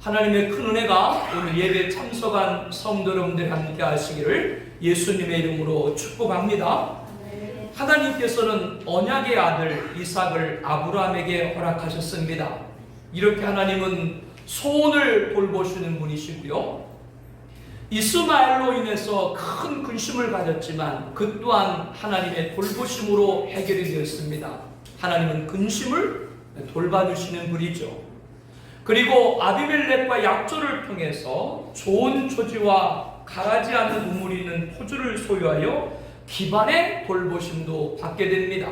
하나님의 큰 은혜가 오늘 예배 참석한 성도 여러분들 함께 하시기를 예수님의 이름으로 축복합니다. 하나님께서는 언약의 아들 이삭을 아브라함에게 허락하셨습니다. 이렇게 하나님은 소원을 돌보시는 분이시고요. 이스마엘로 인해서 큰 근심을 가졌지만 그 또한 하나님의 돌보심으로 해결이 되었습니다. 하나님은 근심을 돌봐주시는 분이죠. 그리고 아비멜렉과 약조를 통해서 좋은 초지와 가라지 않는 우물이 있는 토지를 소유하여 기반의 돌보심도 받게 됩니다.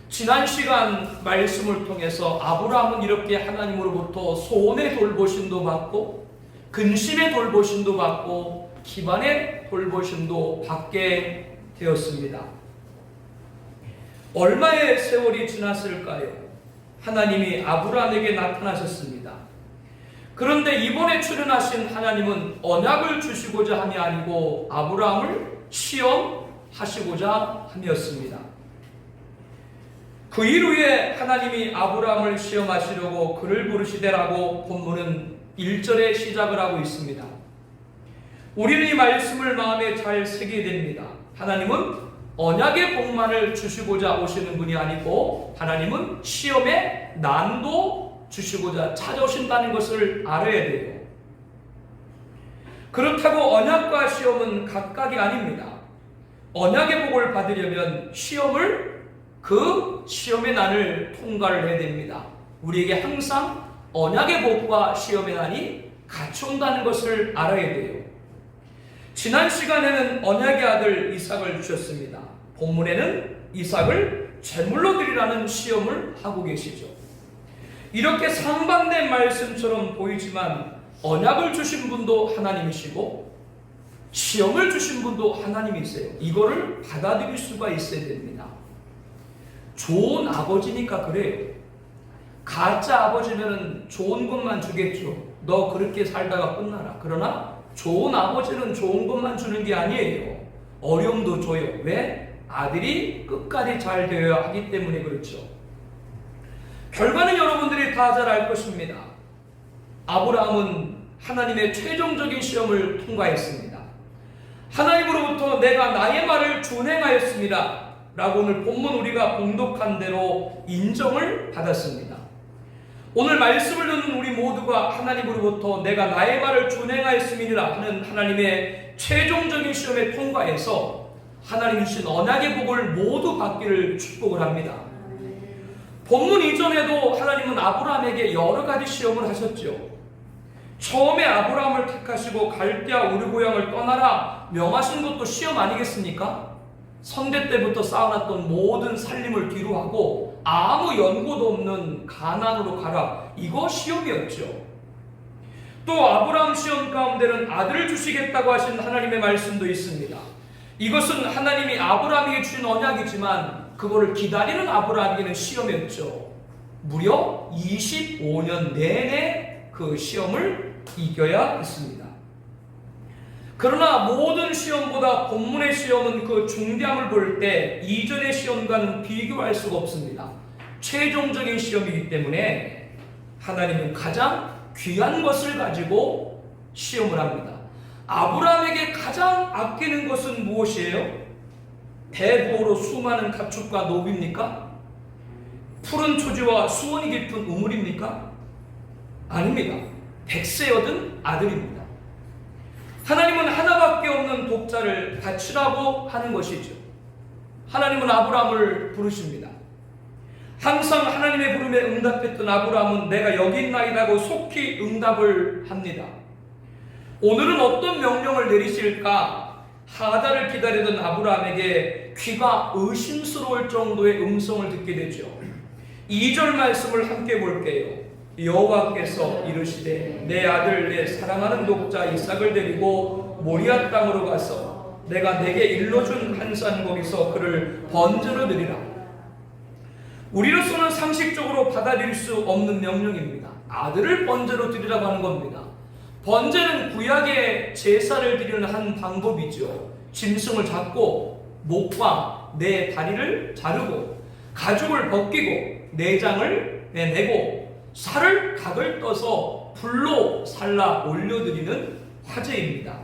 지난 시간 말씀을 통해서 아브라함은 이렇게 하나님으로부터 소원의 돌보심도 받고 근심의 돌보심도 받고 기반의 돌보심도 받게 되었습니다. 얼마의 세월이 지났을까요? 하나님이 아브라함에게 나타나셨습니다. 그런데 이번에 출현하신 하나님은 언약을 주시고자 함이 아니고 아브라함을 시험하시고자 함이었습니다. 그 이후에 하나님이 아브라함을 시험하시려고 그를 부르시되라고 본문은 1절에 시작을 하고 있습니다. 우리는 이 말씀을 마음에 잘 새기게 됩니다. 하나님은 언약의 복만을 주시고자 오시는 분이 아니고 하나님은 시험의 난도 주시고자 찾아오신다는 것을 알아야 돼요. 그렇다고 언약과 시험은 각각이 아닙니다. 언약의 복을 받으려면 그 시험의 난을 통과를 해야 됩니다. 우리에게 항상 언약의 복과 시험의 난이 같이 온다는 것을 알아야 돼요. 지난 시간에는 언약의 아들 이삭을 주셨습니다. 본문에는 이삭을 제물로 드리라는 시험을 하고 계시죠. 이렇게 상반된 말씀처럼 보이지만 언약을 주신 분도 하나님이시고 시험을 주신 분도 하나님이세요. 이거를 받아들일 수가 있어야 됩니다. 좋은 아버지니까 그래요. 가짜 아버지면 좋은 것만 주겠죠. 너 그렇게 살다가 끝나라. 그러나 좋은 아버지는 좋은 것만 주는 게 아니에요. 어려움도 줘요. 왜? 아들이 끝까지 잘 되어야 하기 때문에 그렇죠. 결과는 여러분들이 다 잘 알 것입니다. 아브라함은 하나님의 최종적인 시험을 통과했습니다. 하나님으로부터 내가 나의 말을 준행하였습니다 라고 오늘 본문 우리가 봉독한 대로 인정을 받았습니다. 오늘 말씀을 듣는 우리 모두가 하나님으로부터 내가 나의 말을 준행하였음이니라 하는 하나님의 최종적인 시험에 통과해서 하나님 주신 언약의 복을 모두 받기를 축복을 합니다. 본문 이전에도 하나님은 아브라함에게 여러 가지 시험을 하셨죠. 처음에 아브라함을 택하시고 갈대아 우리 고향을 떠나라 명하신 것도 시험 아니겠습니까? 선대 때부터 쌓아놨던 모든 살림을 뒤로 하고 아무 연고도 없는 가나안으로 가라. 이거 시험이었죠. 또 아브라함 시험 가운데는 아들을 주시겠다고 하신 하나님의 말씀도 있습니다. 이것은 하나님이 아브라함에게 주신 언약이지만 그거를 기다리는 아브라함에게는 시험이었죠. 무려 25년 내내 그 시험을 이겨야 했습니다. 그러나 모든 시험보다 본문의 시험은 그 중대함을 볼 때 이전의 시험과는 비교할 수가 없습니다. 최종적인 시험이기 때문에 하나님은 가장 귀한 것을 가지고 시험을 합니다. 아브라함에게 가장 아끼는 것은 무엇이에요? 대부호로 수많은 가축과 노비입니까? 푸른 초지와 수온이 깊은 우물입니까? 아닙니다. 100세 얻은 아들입니다. 하나님은 하나밖에 없는 독자를 바치라고 하는 것이죠. 하나님은 아브라함을 부르십니다. 항상 하나님의 부름에 응답했던 아브라함은 내가 여기 있나이다고 속히 응답을 합니다. 오늘은 어떤 명령을 내리실까 하다를 기다리던 아브라함에게 귀가 의심스러울 정도의 음성을 듣게 되죠. 2절 말씀을 함께 볼게요. 여호와께서 이르시되 내 아들 내 사랑하는 독자 이삭을 데리고 모리아 땅으로 가서 내가 내게 일러준 한 산 거기서 그를 번제로 드리라. 우리로서는 상식적으로 받아들일 수 없는 명령입니다. 아들을 번제로 드리라고 하는 겁니다. 번제는 구약의 제사를 드리는 한 방법이죠. 짐승을 잡고 목과 내 다리를 자르고 가죽을 벗기고 내장을 내고 살을 각을 떠서 불로 살라 올려드리는 화제입니다.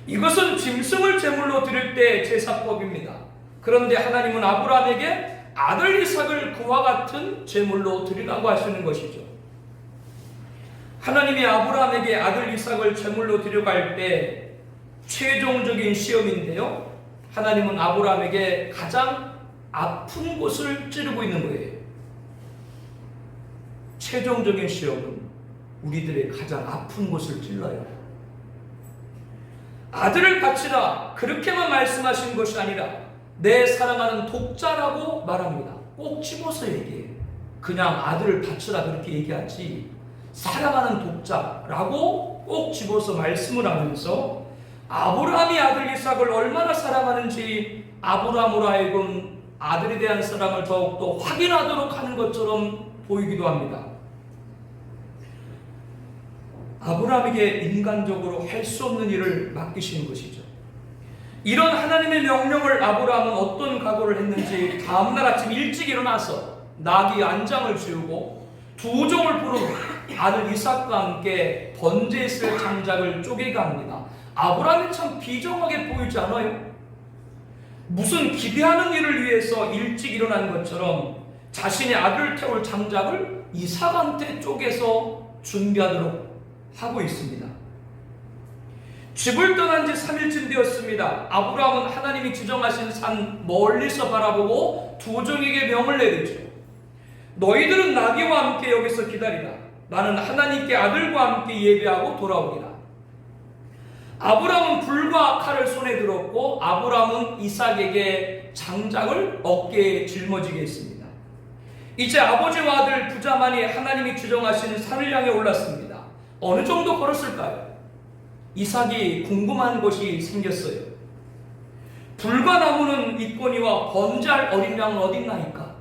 이것은 짐승을 제물로 드릴 때 제사법입니다. 그런데 하나님은 아브라함에게 아들 이삭을 그와 같은 제물로 드리라고 하시는 것이죠. 하나님이 아브라함에게 아들 이삭을 제물로 드려갈 때 최종적인 시험인데요, 하나님은 아브라함에게 가장 아픈 곳을 찌르고 있는 거예요. 최종적인 시험은 우리들의 가장 아픈 곳을 찔러요. 아들을 바치라, 그렇게만 말씀하신 것이 아니라 내 사랑하는 독자라고 말합니다. 꼭 집어서 얘기해요. 그냥 아들을 바치라 그렇게 얘기하지, 사랑하는 독자라고 꼭 집어서 말씀을 하면서 아브라함이 아들 이삭을 얼마나 사랑하는지 아브라함으로 하여금 아들에 대한 사랑을 더욱더 확인하도록 하는 것처럼 보이기도 합니다. 아브라함에게 인간적으로 할 수 없는 일을 맡기신 것이죠. 이런 하나님의 명령을 아브라함은 어떤 각오를 했는지 다음날 아침 일찍 일어나서 나귀 안장을 지우고 두 종을 부르고 아들 이삭과 함께 번제에 있을 장작을 쪼개게 합니다. 아브라함이 참 비정하게 보이지 않아요? 무슨 기대하는 일을 위해서 일찍 일어난 것처럼 자신의 아들을 태울 장작을 이삭한테 쪼개서 준비하도록 하고 있습니다. 집을 떠난 지 3일쯤 되었습니다. 아브라함은 하나님이 지정하신 산 멀리서 바라보고 두 종에게 명을 내리죠. 너희들은 나귀와 함께 여기서 기다리라. 나는 하나님께 아들과 함께 예배하고 돌아오리라. 아브라함은 불과 칼을 손에 들었고 아브라함은 이삭에게 장작을 어깨에 짊어지게 했습니다. 이제 아버지와 아들 부자만이 하나님이 지정하신 산을 향해 올랐습니다. 어느 정도 걸었을까요? 이삭이 궁금한 것이 생겼어요. 불과 나무는 있거니와 번제할 어린 양은 어딨나이까?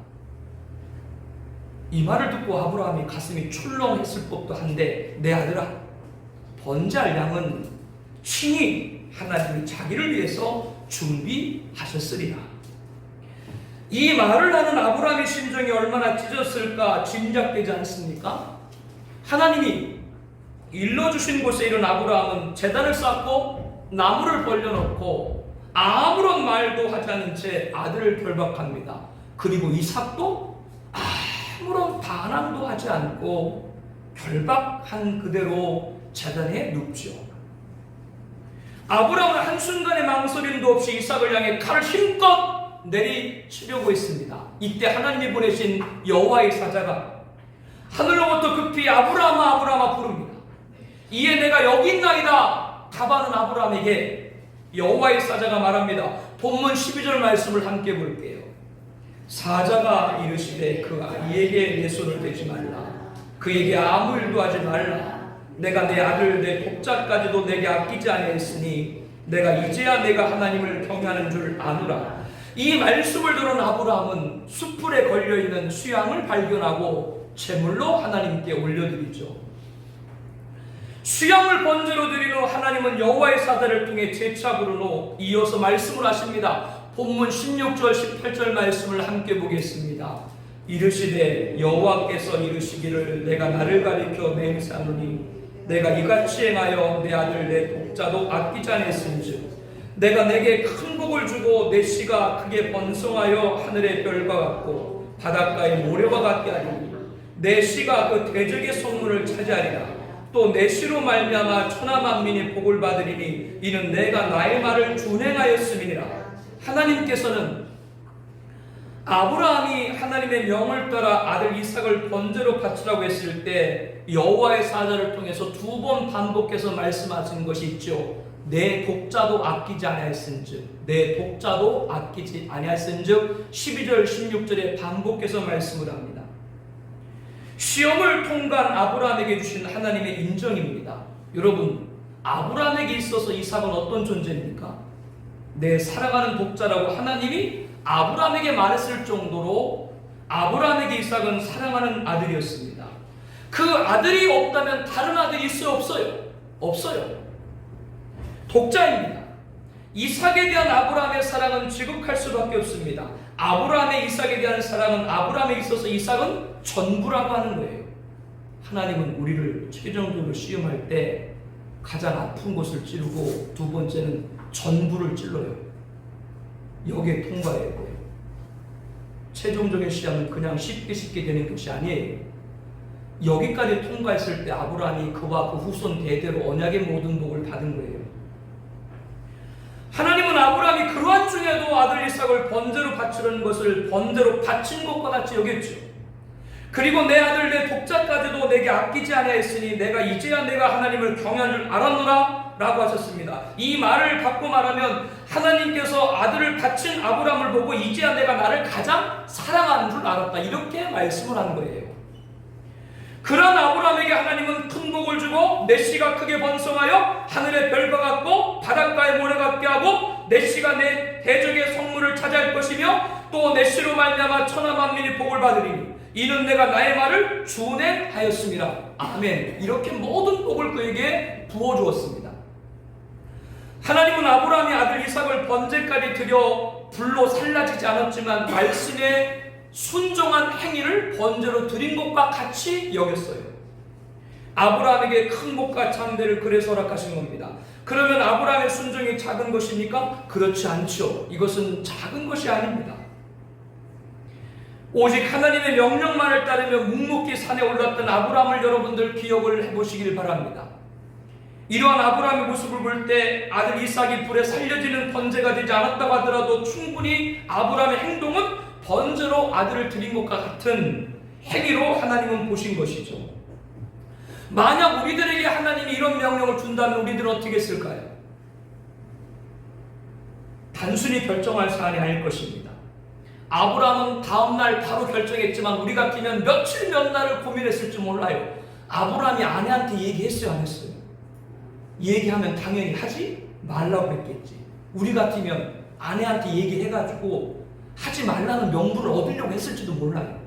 이 말을 듣고 아브라함이 가슴이 출렁했을 법도 한데, 내 아들아, 번제할 양은 친히 하나님이 자기를 위해서 준비하셨으리라. 이 말을 하는 아브라함의 심정이 얼마나 찢었을까 짐작되지 않습니까? 하나님이 일러주신 곳에 이른 아브라함은 제단을 쌓고 나무를 벌려놓고 아무런 말도 하지 않은 채 아들을 결박합니다. 그리고 이삭도 아무런 반항도 하지 않고 결박한 그대로 제단에 눕죠. 아브라함은 한순간의 망설임도 없이 이삭을 향해 칼을 힘껏 내리치려고 했습니다. 이때 하나님이 보내신 여호와의 사자가 하늘로부터 급히 아브라함아 아브라함아 부릅니다. 이에 내가 여기 있나이다 답하는 아브라함에게 여호와의 사자가 말합니다. 본문 12절 말씀을 함께 볼게요. 사자가 이르시되 그 아이에게 내 손을 대지 말라. 그에게 아무 일도 하지 말라. 내가 내 아들 내 독자까지도 내게 아끼지 아니했으니 내가 이제야 내가 하나님을 경외하는 줄 아노라. 이 말씀을 들은 아브라함은 숯불에 걸려있는 수양을 발견하고 제물로 하나님께 올려드리죠. 수양을 번제로 드린 후 하나님은 여호와의 사자를 통해 재차 부른 후 이어서 말씀을 하십니다. 본문 16절 18절 말씀을 함께 보겠습니다. 이르시되 여호와께서 이르시기를 내가 나를 가리켜 맹세하노니 내가 이같이 행하여 내 아들 내 독자도 아끼지 아니했은즉 내가 내게 큰 복을 주고 내 씨가 크게 번성하여 하늘의 별과 같고 바닷가의 모래와 같게 하리니 내 씨가 그 대적의 성문을 차지하리라. 또 내 씨로 말미암아 천하 만민이 복을 받으리니 이는 내가 나의 말을 준행하였음이니라. 하나님께서는 아브라함이 하나님의 명을 따라 아들 이삭을 번제로 바치라고 했을 때 여호와의 사자를 통해서 두 번 반복해서 말씀하신 것이 있죠. 내 독자도 아끼지 아니하였은즉 내 독자도 아끼지 아니하였은즉 12절 16절에 반복해서 말씀을 합니다. 시험을 통과한 아브라함에게 주신 하나님의 인정입니다. 여러분, 아브라함에게 있어서 이삭은 어떤 존재입니까? 내 사랑하는 독자라고 하나님이 아브라함에게 말했을 정도로 아브라함에게 이삭은 사랑하는 아들이었습니다. 그 아들이 없다면 다른 아들이 있어요? 없어요? 없어요. 독자입니다. 이삭에 대한 아브라함의 사랑은 지극할 수밖에 없습니다. 아브라함의 이삭에 대한 사랑은 아브라함에 있어서 이삭은 전부라고 하는 거예요. 하나님은 우리를 최종적으로 시험할 때 가장 아픈 곳을 찌르고 두 번째는 전부를 찔러요. 여기에 통과해야 돼요. 최종적인 시험은 그냥 쉽게 되는 것이 아니에요. 여기까지 통과했을 때 아브라함이 그와 그 후손 대대로 언약의 모든 복을 받은 거예요. 하나님은 아브라함이 그러한 중에도 아들 이삭을 번제로 바치려는 것을 번제로 바친 것과 같이 여겼죠. 그리고 내 아들 내 독자까지도 내게 아끼지 아니하였으니 내가 이제야 내가 하나님을 경외한 줄 알았노라 라고 하셨습니다. 이 말을 갖고 말하면 하나님께서 아들을 바친 아브라함을 보고 이제야 내가 나를 가장 사랑하는 줄 알았다, 이렇게 말씀을 한 거예요. 그런 아브라함에게 하나님은 큰 복을 주고 내 씨가 크게 번성하여 하늘의 별과 같고 바닷가의 모래 같게 하고 내 씨가 내 대적의 성물을 차지할 것이며 또 내 씨로 말미암아 천하 만민이 복을 받으리니 이는 내가 나의 말을 준행하였습니다. 아멘. 이렇게 모든 복을 그에게 부어주었습니다. 하나님은 아브라함이 아들 이삭을 번제까지 드려 불로 살라지지 않았지만 말씀에 순종한 행위를 번제로 드린 것과 같이 여겼어요. 아브라함에게 큰 복과 창대를 그래서 허락하신 겁니다. 그러면 아브라함의 순종이 작은 것입니까? 그렇지 않죠. 이것은 작은 것이 아닙니다. 오직 하나님의 명령만을 따르며 묵묵히 산에 올랐던 아브라함을 여러분들 기억을 해보시길 바랍니다. 이러한 아브라함의 모습을 볼 때 아들 이삭이 불에 살려지는 번제가 되지 않았다고 하더라도 충분히 아브라함의 행동은 번제로 아들을 드린 것과 같은 행위로 하나님은 보신 것이죠. 만약 우리들에게 하나님이 이런 명령을 준다면 우리들은 어떻게 했을까요? 단순히 결정할 사안이 아닐 것입니다. 아브라함은 다음날 바로 결정했지만 우리 같으면 며칠 몇 날을 고민했을지 몰라요. 아브라함이 아내한테 얘기했어요, 안 했어요? 얘기하면 당연히 하지 말라고 했겠지. 우리 같으면 아내한테 얘기해가지고 하지 말라는 명분을 얻으려고 했을지도 몰라요.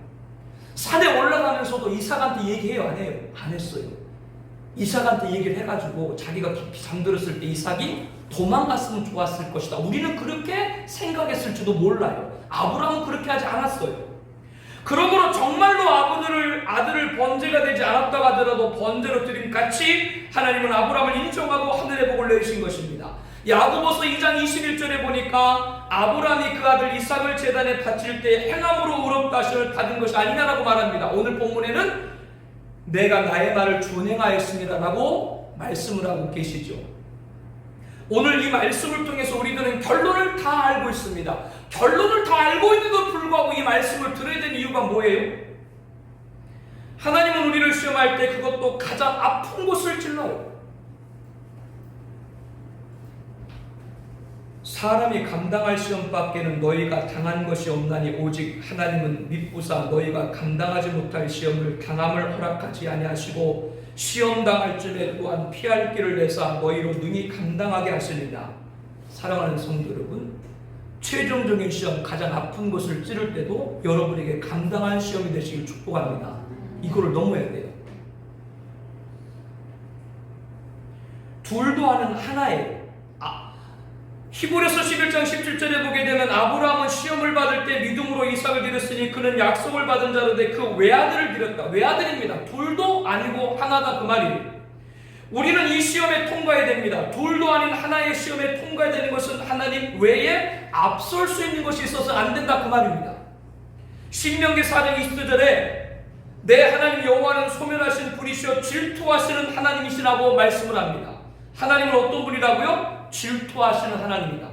산에 올라가면서도 이삭한테 얘기해요, 안 해요? 안 했어요. 이삭한테 얘기를 해가지고 자기가 깊이 잠들었을 때 이삭이 도망갔으면 좋았을 것이다, 우리는 그렇게 생각했을지도 몰라요. 아브라함은 그렇게 하지 않았어요. 그러므로 정말로 아들을 번제가 되지 않았다고 하더라도 번제로 드린 같이 하나님은 아브라함을 인정하고 하늘의 복을 내리신 것입니다. 야고보서 2장 21절에 보니까 아브라함이 그 아들 이삭을 제단에 바칠 때 행함으로 의롭다 하심을 받은 것이 아니냐라고 말합니다. 오늘 본문에는 내가 나의 말을 준행하였습니다 라고 말씀을 하고 계시죠. 오늘 이 말씀을 통해서 우리들은 결론을 다 알고 있습니다. 결론을 다 알고 있는데도 불구하고 이 말씀을 들어야 되는 이유가 뭐예요? 하나님은 우리를 시험할 때 그것도 가장 아픈 곳을 찔러요. 사람이 감당할 시험밖에는 너희가 당한 것이 없나니 오직 하나님은 미쁘사 너희가 감당하지 못할 시험을 당함을 허락하지 아니하시고 시험 당할 쯤에 또한 피할 길을 내사 너희로 능히 감당하게 하시리라. 사랑하는 성도 여러분, 최종적인 시험, 가장 아픈 것을 찌를 때도 여러분에게 감당할 시험이 되시길 축복합니다. 이거를 넘어야 돼요. 둘도 하는 하나예요. 히브리서 11장 17절에 보게 되면 아브라함은 시험을 받을 때 믿음으로 이삭을 드렸으니 그는 약속을 받은 자로 돼 그 외아들을 드렸다. 외아들입니다. 둘도 아니고 하나다, 그 말이에요. 우리는 이 시험에 통과해야 됩니다. 둘도 아닌 하나의 시험에 통과해야 되는 것은 하나님 외에 앞설 수 있는 것이 있어서 안 된다, 그 말입니다. 신명기 4장 20절에 내 하나님 여호와는 소멸하신 분이시여 질투하시는 하나님이시라고 말씀을 합니다. 하나님은 어떤 분이라고요? 질투하시는 하나님이다.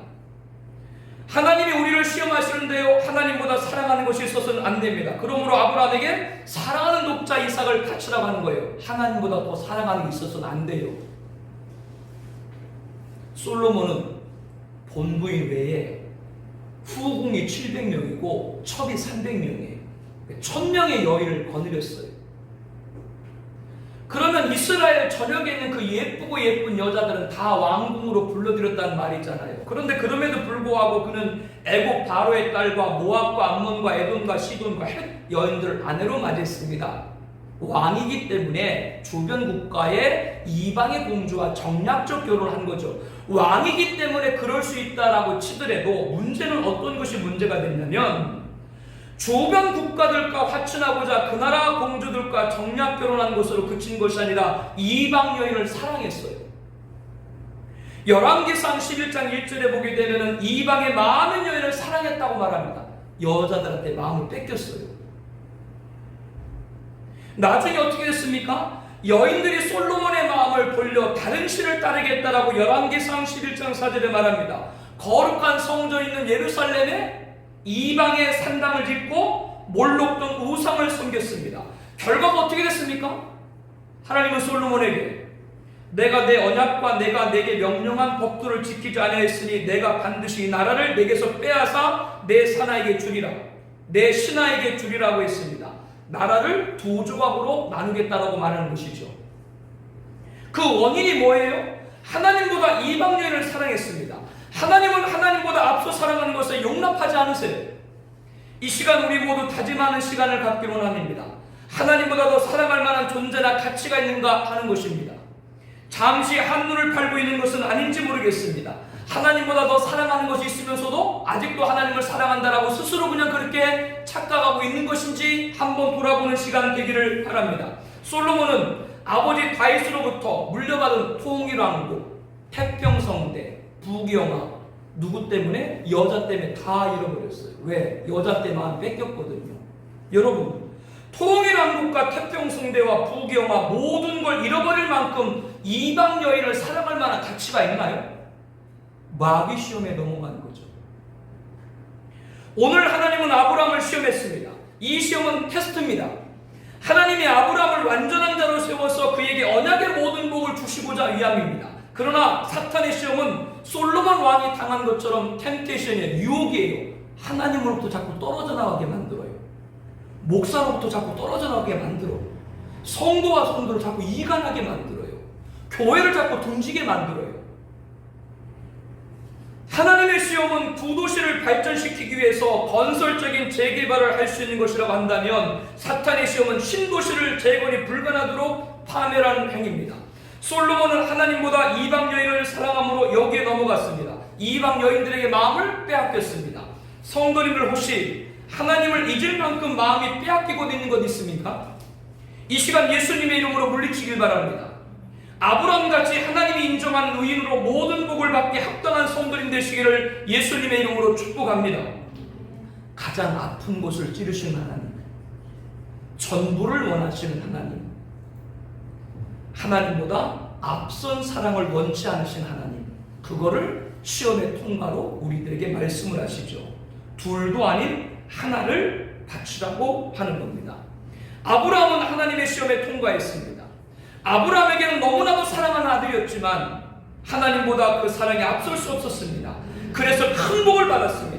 하나님이 우리를 시험하시는데요, 하나님보다 사랑하는 것이 있어서는 안 됩니다. 그러므로 아브라함에게 사랑하는 독자 이삭을 바치라고 하는 거예요. 하나님보다 더 사랑하는 게 있어서는 안 돼요. 솔로몬은 본부인 외에 후궁이 700명이고 첩이 300명이에요. 1000명의 여인을 거느렸어요. 그러면 이스라엘 전역에 있는 그 예쁘고 예쁜 여자들은 다 왕궁으로 불러들였다는 말이 있잖아요. 그런데 그럼에도 불구하고 그는 애굽 바로의 딸과 모압과 암몬과 에돔과 시돈과 헷 여인들을 아내로 맞이했습니다. 왕이기 때문에 주변 국가의 이방의 공주와 정략적 결혼을 한 거죠. 왕이기 때문에 그럴 수 있다라고 치더라도 문제는 어떤 것이 문제가 됐냐면 주변 국가들과 화친하고자 그 나라 공주들과 정략 결혼한 것으로 그친 것이 아니라 이방 여인을 사랑했어요. 열왕기상 11장 1절에 보게 되면 이방의 많은 여인을 사랑했다고 말합니다. 여자들한테 마음을 뺏겼어요. 나중에 어떻게 됐습니까? 여인들이 솔로몬의 마음을 돌려 다른 신을 따르겠다라고 열왕기상 11장 4절에 말합니다. 거룩한 성전 있는 예루살렘에 이방의 산당을 짓고 몰록 등 우상을 섬겼습니다. 결과가 어떻게 됐습니까? 하나님은 솔로몬에게 내가 내 언약과 내가 내게 명령한 법도를 지키지 아니하였으니 내가 반드시 이 나라를 내게서 빼앗아 내 사나에게 주리라, 내 신하에게 주리라고 했습니다. 나라를 두 조각으로 나누겠다라고 말하는 것이죠. 그 원인이 뭐예요? 하나님보다 이방 여인을 사랑했습니다. 하나님은 하나님보다 앞서 사랑하는 것을 용납하지 않으세요. 이 시간 우리 모두 다짐하는 시간을 갖기를 원합니다. 하나님보다 더 사랑할 만한 존재나 가치가 있는가 하는 것입니다. 잠시 한눈을 팔고 있는 것은 아닌지 모르겠습니다. 하나님보다 더 사랑하는 것이 있으면서도 아직도 하나님을 사랑한다라고 스스로 그냥 그렇게 착각하고 있는 것인지 한번 돌아보는 시간 되기를 바랍니다. 솔로몬은 아버지 다윗으로부터 물려받은 통일왕국, 태평성대, 부귀영화, 누구 때문에? 여자 때문에 다 잃어버렸어요. 왜? 여자 때문에 마음 뺏겼거든요. 여러분, 통일왕국과 태평성대와 부귀영화 모든 걸 잃어버릴 만큼 이방 여인을 사랑할 만한 가치가 있나요? 마귀 시험에 넘어가는 거죠. 오늘 하나님은 아브라함을 시험했습니다. 이 시험은 테스트입니다. 하나님이 아브라함을 완전한 자로 세워서 그에게 언약의 모든 복을 주시고자 위함입니다. 그러나 사탄의 시험은 솔로몬 왕이 당한 것처럼 템테이션이에요. 유혹이에요. 하나님으로부터 자꾸 떨어져 나가게 만들어요. 목사로부터 자꾸 떨어져 나가게 만들어요. 성도와 성도를 자꾸 이간하게 만들어요. 교회를 자꾸 등지게 만들어요. 하나님의 시험은 구도시를 발전시키기 위해서 건설적인 재개발을 할 수 있는 것이라고 한다면, 사탄의 시험은 신도시를 재건이 불가능하도록 파멸하는 행위입니다. 솔로몬은 하나님보다 이방 여인을 사랑함으로 여기에 넘어갔습니다. 이방 여인들에게 마음을 빼앗겼습니다. 성도님들 혹시 하나님을 잊을 만큼 마음이 빼앗기고 있는 것 있습니까? 이 시간 예수님의 이름으로 물리치길 바랍니다. 아브라함같이 하나님이 인정한 의인으로 모든 복을 받게 합당한 성도님 되시기를 예수님의 이름으로 축복합니다. 가장 아픈 곳을 찌르시는 하나님, 전부를 원하시는 하나님, 하나님보다 앞선 사랑을 원치 않으신 하나님, 그거를 시험의 통과로 우리들에게 말씀을 하시죠. 둘도 아닌 하나를 바치라고 하는 겁니다. 아브라함은 하나님의 시험에 통과했습니다. 아브라함에게는 너무나도 사랑하는 아들이었지만 하나님보다 그 사랑이 앞설 수 없었습니다. 그래서 큰 복을 받았습니다.